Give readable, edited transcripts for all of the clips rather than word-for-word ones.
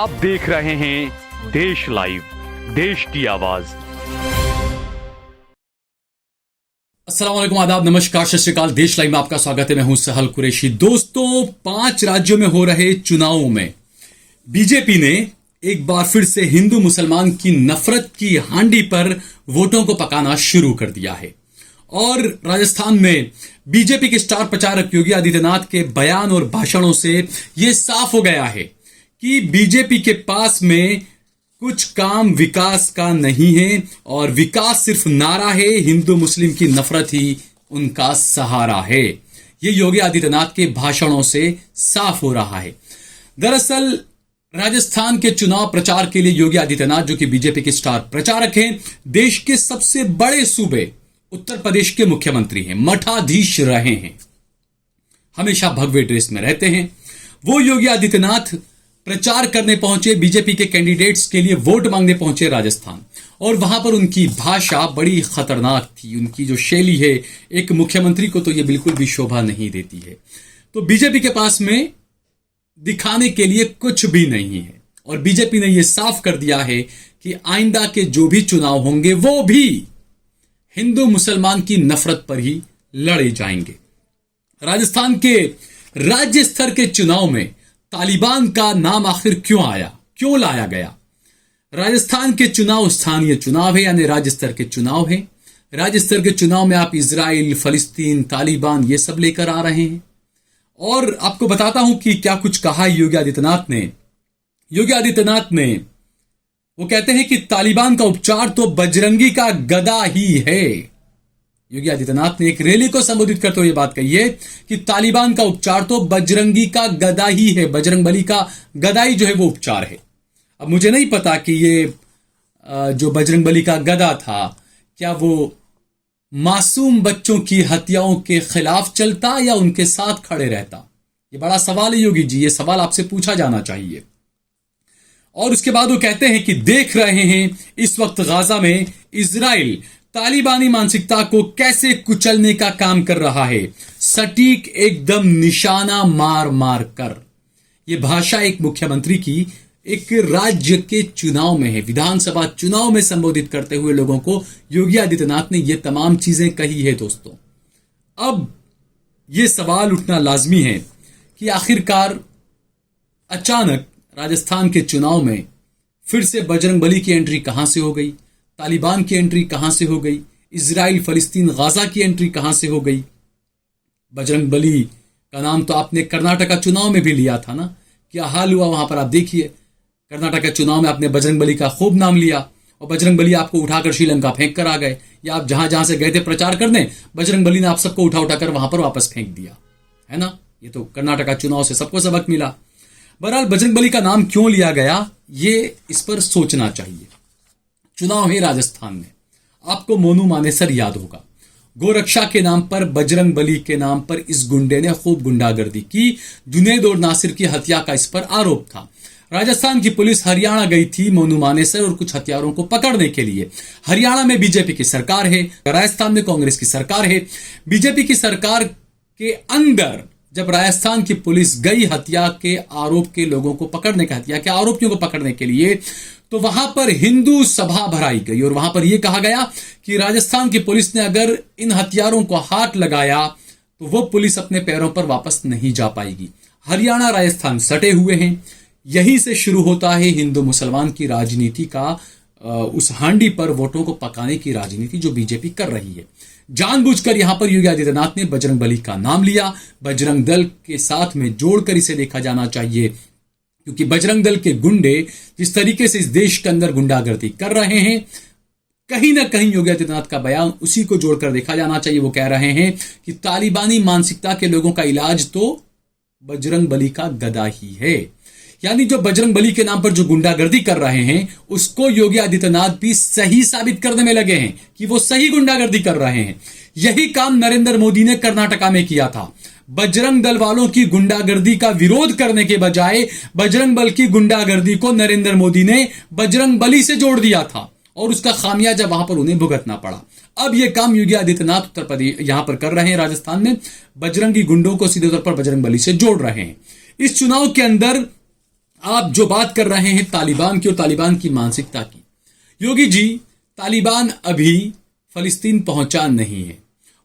आप देख रहे हैं देश लाइव, देश की आवाज। अस्सलाम वालेकुम, आदाब, नमस्कार, सत श्री अकाल। देश लाइव में आपका स्वागत है। मैं हूं सहल कुरैशी। दोस्तों, 5 राज्यों में हो रहे चुनावों में बीजेपी ने एक बार फिर से हिंदू मुसलमान की नफरत की हांडी पर वोटों को पकाना शुरू कर दिया है। और राजस्थान में बीजेपी के स्टार प्रचारक योगी आदित्यनाथ के बयान और भाषणों से यह साफ हो गया है कि बीजेपी के पास में कुछ काम विकास का नहीं है और विकास सिर्फ नारा है, हिंदू मुस्लिम की नफरत ही उनका सहारा है। ये योगी आदित्यनाथ के भाषणों से साफ हो रहा है। दरअसल राजस्थान के चुनाव प्रचार के लिए योगी आदित्यनाथ, जो कि बीजेपी के स्टार प्रचारक हैं, देश के सबसे बड़े सूबे उत्तर प्रदेश के मुख्यमंत्री हैं, मठाधीश रहे हैं, हमेशा भगवे ड्रेस में रहते हैं। वो योगी आदित्यनाथ प्रचार करने पहुंचे, बीजेपी के कैंडिडेट्स के लिए वोट मांगने पहुंचे राजस्थान, और वहां पर उनकी भाषा बड़ी खतरनाक थी। उनकी जो शैली है, एक मुख्यमंत्री को तो ये बिल्कुल भी शोभा नहीं देती है। तो बीजेपी के पास में दिखाने के लिए कुछ भी नहीं है और बीजेपी ने यह साफ कर दिया है कि आइंदा के जो भी चुनाव होंगे वो भी हिंदू मुसलमान की नफरत पर ही लड़े जाएंगे। राजस्थान के राज्य स्तर के चुनाव में तालिबान का नाम आखिर क्यों आया, क्यों लाया गया? राजस्थान के चुनाव स्थानीय चुनाव है, यानी राज्य स्तर के चुनाव है। राज्य स्तर के चुनाव में आप इजराइल, फलस्तीन, तालिबान ये सब लेकर आ रहे हैं। और आपको बताता हूं कि क्या कुछ कहा योगी आदित्यनाथ ने। योगी आदित्यनाथ ने वो कहते हैं कि तालिबान का उपचार तो बजरंगी का गदा ही है। योगी आदित्यनाथ ने एक रैली को संबोधित करते हुए ये बात कही है कि तालिबान का उपचार तो बजरंगी का गदा ही है, बजरंगबली का गदा ही जो है वो उपचार है। अब मुझे नहीं पता कि ये जो बजरंगबली का गदा था, क्या वो मासूम बच्चों की हत्याओं के खिलाफ चलता या उनके साथ खड़े रहता? ये बड़ा सवाल है योगी जी, ये सवाल आपसे पूछा जाना चाहिए। और उसके बाद वो कहते हैं कि देख रहे हैं इस वक्त गाजा में इजराइल तालिबानी मानसिकता को कैसे कुचलने का काम कर रहा है, सटीक एकदम निशाना मार मार कर। यह भाषा एक मुख्यमंत्री की एक राज्य के चुनाव में है, विधानसभा चुनाव में संबोधित करते हुए लोगों को योगी आदित्यनाथ ने यह तमाम चीजें कही है। दोस्तों, अब यह सवाल उठना लाजमी है कि आखिरकार अचानक राजस्थान के चुनाव में फिर से बजरंगबली की एंट्री कहां से हो गई, तालिबान की एंट्री कहां से हो गई, इजराइल, फलस्तीन, गाजा की एंट्री कहां से हो गई? बजरंगबली का नाम तो आपने कर्नाटक चुनाव में भी लिया था ना, क्या हाल हुआ वहां पर आप देखिए। कर्नाटक चुनाव में आपने बजरंगबली का खूब नाम लिया और बजरंगबली आपको उठाकर श्रीलंका फेंक कर आ गए, या आप जहां जहां से गए थे प्रचार करने, बजरंगबली ने आप सबको उठाकर वहां पर वापस फेंक दिया, है ना। ये तो कर्नाटक चुनाव से सबको सबक मिला। बहरहाल बजरंगबली का नाम क्यों लिया गया, ये इस पर सोचना चाहिए। चुनाव है राजस्थान में, आपको मोनू मानेसर याद होगा। गोरक्षा के नाम पर, बजरंगबली के नाम पर इस गुंडे ने खूब गुंडागर्दी की। जुनैद और नासिर की हत्या का इस पर आरोप था। राजस्थान की पुलिस हरियाणा गई थी मोनू मानेसर और कुछ हत्यारों को पकड़ने के लिए। हरियाणा में बीजेपी की सरकार है, राजस्थान में कांग्रेस की सरकार है। बीजेपी की सरकार के अंदर जब राजस्थान की पुलिस गई हत्या के आरोप के लोगों को पकड़ने का, हत्या के आरोपियों को पकड़ने के लिए, तो वहां पर हिंदू सभा भराई गई और वहां पर यह कहा गया कि राजस्थान की पुलिस ने अगर इन हथियारों को हाथ लगाया तो वो पुलिस अपने पैरों पर वापस नहीं जा पाएगी। हरियाणा, राजस्थान सटे हुए हैं। यहीं से शुरू होता है हिंदू मुसलमान की राजनीति का, उस हांडी पर वोटों को पकाने की राजनीति जो बीजेपी कर रही है। जानबूझकर यहां पर योगी आदित्यनाथ ने बजरंगबली का नाम लिया। बजरंग दल के साथ में जोड़कर इसे देखा जाना चाहिए, क्योंकि बजरंग दल के गुंडे जिस तरीके से इस देश के अंदर गुंडागर्दी कर रहे हैं, कहीं ना कहीं योगी आदित्यनाथ का बयान उसी को जोड़कर देखा जाना चाहिए। वो कह रहे हैं कि तालिबानी मानसिकता के लोगों का इलाज तो बजरंगबली का गदा ही है, यानी जो बजरंगबली के नाम पर जो गुंडागर्दी कर रहे हैं उसको योगी आदित्यनाथ भी सही साबित करने में लगे हैं कि वो सही गुंडागर्दी कर रहे हैं। यही काम नरेंद्र मोदी ने कर्नाटका में किया था। बजरंग दल वालों की गुंडागर्दी का विरोध करने के बजाय बजरंग दल की गुंडागर्दी को नरेंद्र मोदी ने बजरंगबली से जोड़ दिया था और उसका खामियाजा वहां पर उन्हें भुगतना पड़ा। अब यह काम योगी आदित्यनाथ उत्तर प्रदेश यहां पर कर रहे हैं, राजस्थान में बजरंगी गुंडों को सीधे तौर पर बजरंगबली से जोड़ रहे हैं। इस चुनाव के अंदर आप जो बात कर रहे हैं तालिबान की और तालिबान की मानसिकता की, योगी जी, तालिबान अभी फलस्तीन पहुंचा नहीं है,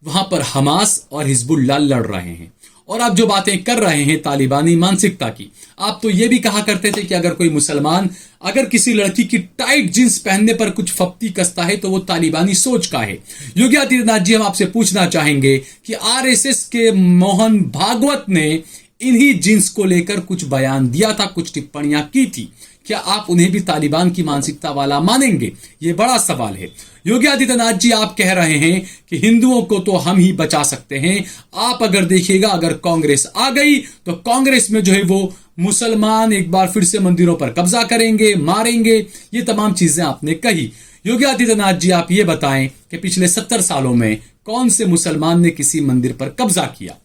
वहां पर हमास और हिजबुल्लाह लड़ रहे हैं। और आप जो बातें कर रहे हैं तालिबानी मानसिकता की, आप तो ये भी कहा करते थे कि अगर कोई मुसलमान अगर किसी लड़की की टाइट जींस पहनने पर कुछ फप्ती कसता है तो वो तालिबानी सोच का है। योगी आदित्यनाथ जी, हम आपसे पूछना चाहेंगे कि आरएसएस के मोहन भागवत ने इन्हीं जींस को लेकर कुछ बयान दिया था, कुछ टिप्पणियां की थी, क्या आप उन्हें भी तालिबान की मानसिकता वाला मानेंगे? ये बड़ा सवाल है। योगी आदित्यनाथ जी, आप कह रहे हैं कि हिंदुओं को तो हम ही बचा सकते हैं। आप अगर देखिएगा, अगर कांग्रेस आ गई तो कांग्रेस में जो है वो मुसलमान एक बार फिर से मंदिरों पर कब्जा करेंगे, मारेंगे, ये तमाम चीजें आपने कही। योगी आदित्यनाथ जी, आप ये बताएं कि पिछले 70 सालों में कौन से मुसलमान ने किसी मंदिर पर कब्जा किया,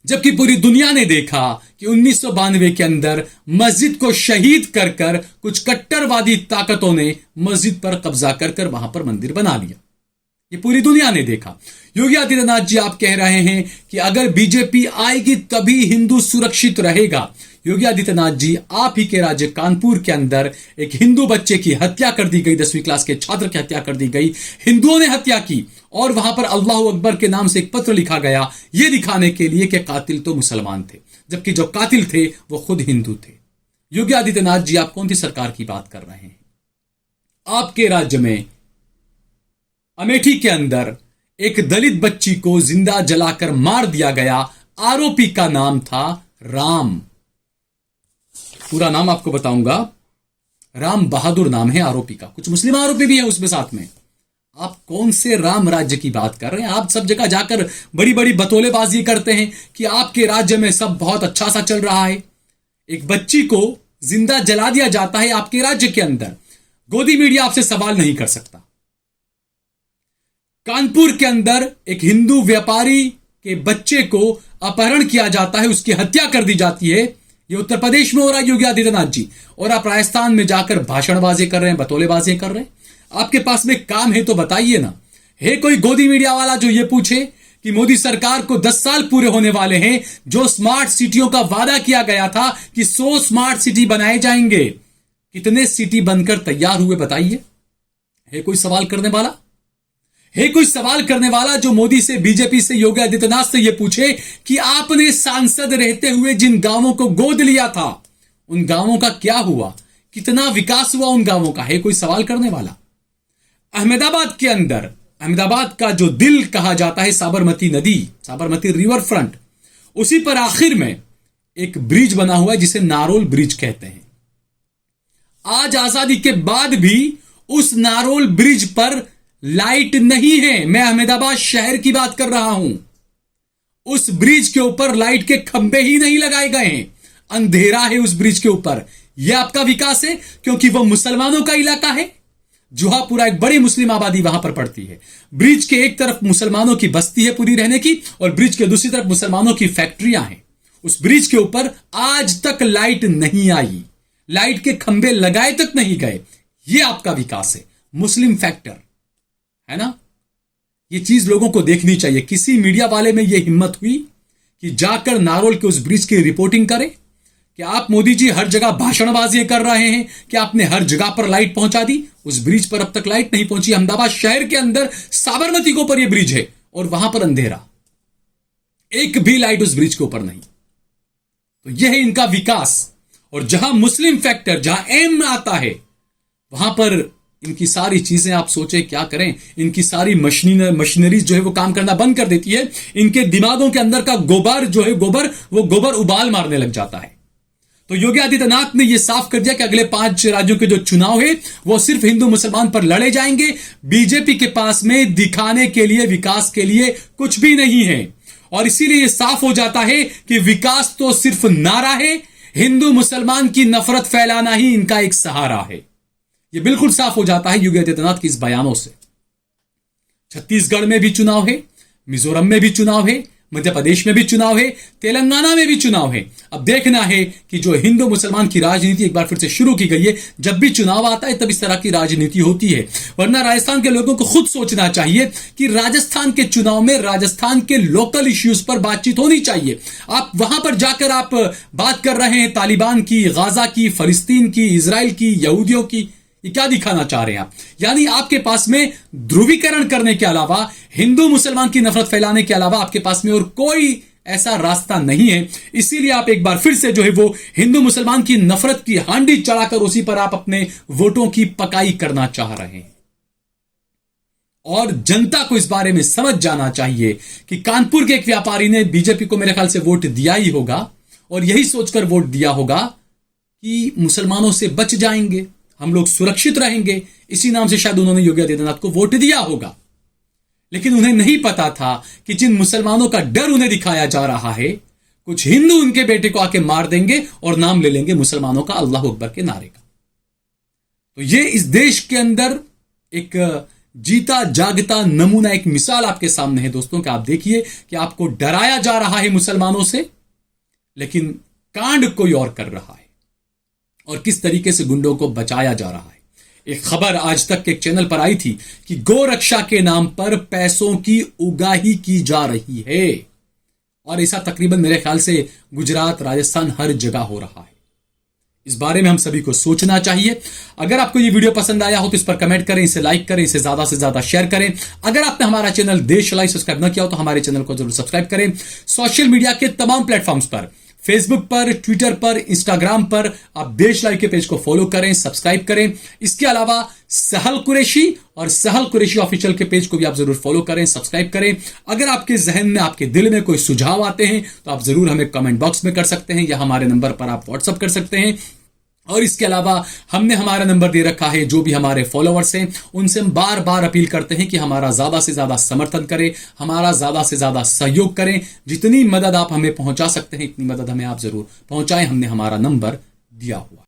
जबकि पूरी दुनिया ने देखा कि 1992 के अंदर मस्जिद को शहीद कर कर कुछ कट्टरवादी ताकतों ने मस्जिद पर कब्जा कर कर वहां पर मंदिर बना लिया। ये पूरी दुनिया ने देखा। योगी आदित्यनाथ जी, आप कह रहे हैं कि अगर बीजेपी आएगी तभी हिंदू सुरक्षित रहेगा। योगी आदित्यनाथ जी, आप ही के राज्य कानपुर के अंदर एक हिंदू बच्चे की हत्या कर दी गई, 10वीं क्लास के छात्र की हत्या कर दी गई, हिंदुओं ने हत्या की और वहां पर अल्लाह अकबर के नाम से एक पत्र लिखा गया, यह दिखाने के लिए कि कातिल तो मुसलमान थे, जबकि जो कातिल थे वो खुद हिंदू थे। योगी आदित्यनाथ जी, आप कौन सी सरकार की बात कर रहे हैं? आपके राज्य में अमेठी के अंदर एक दलित बच्ची को जिंदा जलाकर मार दिया गया, आरोपी का नाम था राम। पूरा नाम आपको बताऊंगा, राम बहादुर नाम है आरोपी का। कुछ मुस्लिम आरोपी भी है उसमें साथ में। आप कौन से राम राज्य की बात कर रहे हैं? आप सब जगह जाकर बड़ी बड़ी बतौलेबाजी करते हैं कि आपके राज्य में सब बहुत अच्छा सा चल रहा है। एक बच्ची को जिंदा जला दिया जाता है आपके राज्य के अंदर, गोदी मीडिया आपसे सवाल नहीं कर सकता। कानपुर के अंदर एक हिंदू व्यापारी के बच्चे को अपहरण किया जाता है, उसकी हत्या कर दी जाती है। ये उत्तर प्रदेश में हो रहा है योगी आदित्यनाथ जी, और आप राजस्थान में जाकर भाषणबाजी कर रहे हैं, बतौलेबाजी कर रहे हैं। आपके पास में काम है तो बताइए ना। है कोई गोदी मीडिया वाला जो ये पूछे कि मोदी सरकार को 10 साल पूरे होने वाले हैं, जो स्मार्ट सिटियों का वादा किया गया था कि 100 स्मार्ट सिटी बनाए जाएंगे, कितने सिटी बनकर तैयार हुए बताइए? है कोई सवाल करने वाला? है कोई सवाल करने वाला जो मोदी से, बीजेपी से, योगी आदित्यनाथ से यह पूछे कि आपने सांसद रहते हुए जिन गांवों को गोद लिया था उन गांवों का क्या हुआ, कितना विकास हुआ उन गांवों का? है कोई सवाल करने वाला? अहमदाबाद के अंदर, अहमदाबाद का जो दिल कहा जाता है साबरमती नदी, साबरमती रिवर फ्रंट, उसी पर आखिर में एक ब्रिज बना हुआ है जिसे नारोल ब्रिज कहते हैं। आज आजादी के बाद भी उस नारोल ब्रिज पर लाइट नहीं है। मैं अहमदाबाद शहर की बात कर रहा हूं। उस ब्रिज के ऊपर लाइट के खंभे ही नहीं लगाए गए हैं, अंधेरा है उस ब्रिज के ऊपर। यह आपका विकास है? क्योंकि वह मुसलमानों का इलाका है, जुहापुरा एक बड़ी मुस्लिम आबादी वहां पर पड़ती है। ब्रिज के एक तरफ मुसलमानों की बस्ती है पूरी रहने की, और ब्रिज के दूसरी तरफ मुसलमानों की फैक्ट्रियां हैं। उस ब्रिज के ऊपर आज तक लाइट नहीं आई, लाइट के खंभे लगाए तक नहीं गए। यह आपका विकास है, मुस्लिम फैक्टर है ना। ये चीज लोगों को देखनी चाहिए। किसी मीडिया वाले में यह हिम्मत हुई कि जाकर नारोल के उस ब्रिज की रिपोर्टिंग करे कि आप मोदी जी हर जगह भाषणबाजी कर रहे हैं कि आपने हर जगह पर लाइट पहुंचा दी? उस ब्रिज पर अब तक लाइट नहीं पहुंची। अहमदाबाद शहर के अंदर साबरमती के ऊपर यह ब्रिज है और वहां पर अंधेरा, एक भी लाइट उस ब्रिज के ऊपर नहीं। तो यह है इनका विकास। और जहां मुस्लिम फैक्टर, जहां एम आता है, वहां पर इनकी सारी चीजें आप सोचे क्या करें। इनकी सारी मशीनरीज जो है वो काम करना बंद कर देती है। इनके दिमागों के अंदर का गोबर जो है, वो गोबर उबाल मारने लग जाता है। तो योगी आदित्यनाथ ने यह साफ कर दिया कि अगले 5 राज्यों के जो चुनाव है वो सिर्फ हिंदू मुसलमान पर लड़े जाएंगे। बीजेपी के पास में दिखाने के लिए, विकास के लिए कुछ भी नहीं है। और इसीलिए यह साफ हो जाता है कि विकास तो सिर्फ नारा है, हिंदू मुसलमान की नफरत फैलाना ही इनका एक सहारा है। यह बिल्कुल साफ हो जाता है योगी आदित्यनाथ के इस बयानों से। छत्तीसगढ़ में भी चुनाव है, मिजोरम में भी चुनाव है, मध्य प्रदेश में भी चुनाव है, तेलंगाना में भी चुनाव है। अब देखना है कि जो हिंदू मुसलमान की राजनीति एक बार फिर से शुरू की गई है, जब भी चुनाव आता है तब इस तरह की राजनीति होती है। वरना राजस्थान के लोगों को खुद सोचना चाहिए कि राजस्थान के चुनाव में राजस्थान के लोकल इश्यूज पर बातचीत होनी चाहिए। आप वहां पर जाकर आप बात कर रहे हैं तालिबान की, गाजा की, फलस्तीन की, इजराइल की, यहूदियों की। ये क्या दिखाना चाह रहे हैं आप? यानी आपके पास में ध्रुवीकरण करने के अलावा, हिंदू मुसलमान की नफरत फैलाने के अलावा आपके पास में और कोई ऐसा रास्ता नहीं है। इसीलिए आप एक बार फिर से जो है वो हिंदू मुसलमान की नफरत की हांडी चढ़ाकर उसी पर आप अपने वोटों की पकाई करना चाह रहे हैं। और जनता को इस बारे में समझ जाना चाहिए कि कानपुर के एक व्यापारी ने बीजेपी को मेरे ख्याल से वोट दिया ही होगा और यही सोचकर वोट दिया होगा कि मुसलमानों से बच जाएंगे, हम लोग सुरक्षित रहेंगे। इसी नाम से शायद उन्होंने योगी आदित्यनाथ को वोट दिया होगा। लेकिन उन्हें नहीं पता था कि जिन मुसलमानों का डर उन्हें दिखाया जा रहा है, कुछ हिंदू उनके बेटे को आके मार देंगे और नाम ले लेंगे मुसलमानों का, अल्लाह अकबर के नारे का। तो ये इस देश के अंदर एक जीता जागता नमूना, एक मिसाल आपके सामने है दोस्तों, कि आप देखिए कि आपको डराया जा रहा है मुसलमानों से, लेकिन कांड कोई और कर रहा है और किस तरीके से गुंडों को बचाया जा रहा है। एक खबर आज तक के एक चैनल पर आई थी कि गोरक्षा के नाम पर पैसों की उगाही की जा रही है और ऐसा तकरीबन मेरे ख्याल से गुजरात, राजस्थान, हर जगह हो रहा है। इस बारे में हम सभी को सोचना चाहिए। अगर आपको ये वीडियो पसंद आया हो तो इस पर कमेंट करें, इसे लाइक करें, इसे ज्यादा से ज्यादा शेयर करें। अगर आपने हमारा चैनल देश लाइव सब्सक्राइब न किया हो तो हमारे चैनल को जरूर सब्सक्राइब करें। सोशल मीडिया के तमाम प्लेटफॉर्म्स पर, फेसबुक पर, ट्विटर पर, इंस्टाग्राम पर आप देश लाइव के पेज को फॉलो करें, सब्सक्राइब करें। इसके अलावा सहल कुरैशी और सहल कुरैशी ऑफिशियल के पेज को भी आप जरूर फॉलो करें, सब्सक्राइब करें। अगर आपके जहन में, आपके दिल में कोई सुझाव आते हैं तो आप जरूर हमें कमेंट बॉक्स में कर सकते हैं या हमारे नंबर पर आप व्हाट्सएप कर सकते हैं। और इसके अलावा हमने हमारा नंबर दे रखा है, जो भी हमारे फॉलोअर्स हैं उनसे हम बार बार अपील करते हैं कि हमारा ज्यादा से ज्यादा समर्थन करें, हमारा ज्यादा से ज्यादा सहयोग करें। जितनी मदद आप हमें पहुंचा सकते हैं इतनी मदद हमें आप जरूर पहुंचाएं। हमने हमारा नंबर दिया हुआ।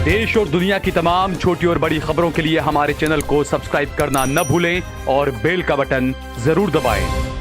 देश और दुनिया की तमाम छोटी और बड़ी खबरों के लिए हमारे चैनल को सब्सक्राइब करना न भूलें और बेल का बटन जरूर दबाएं।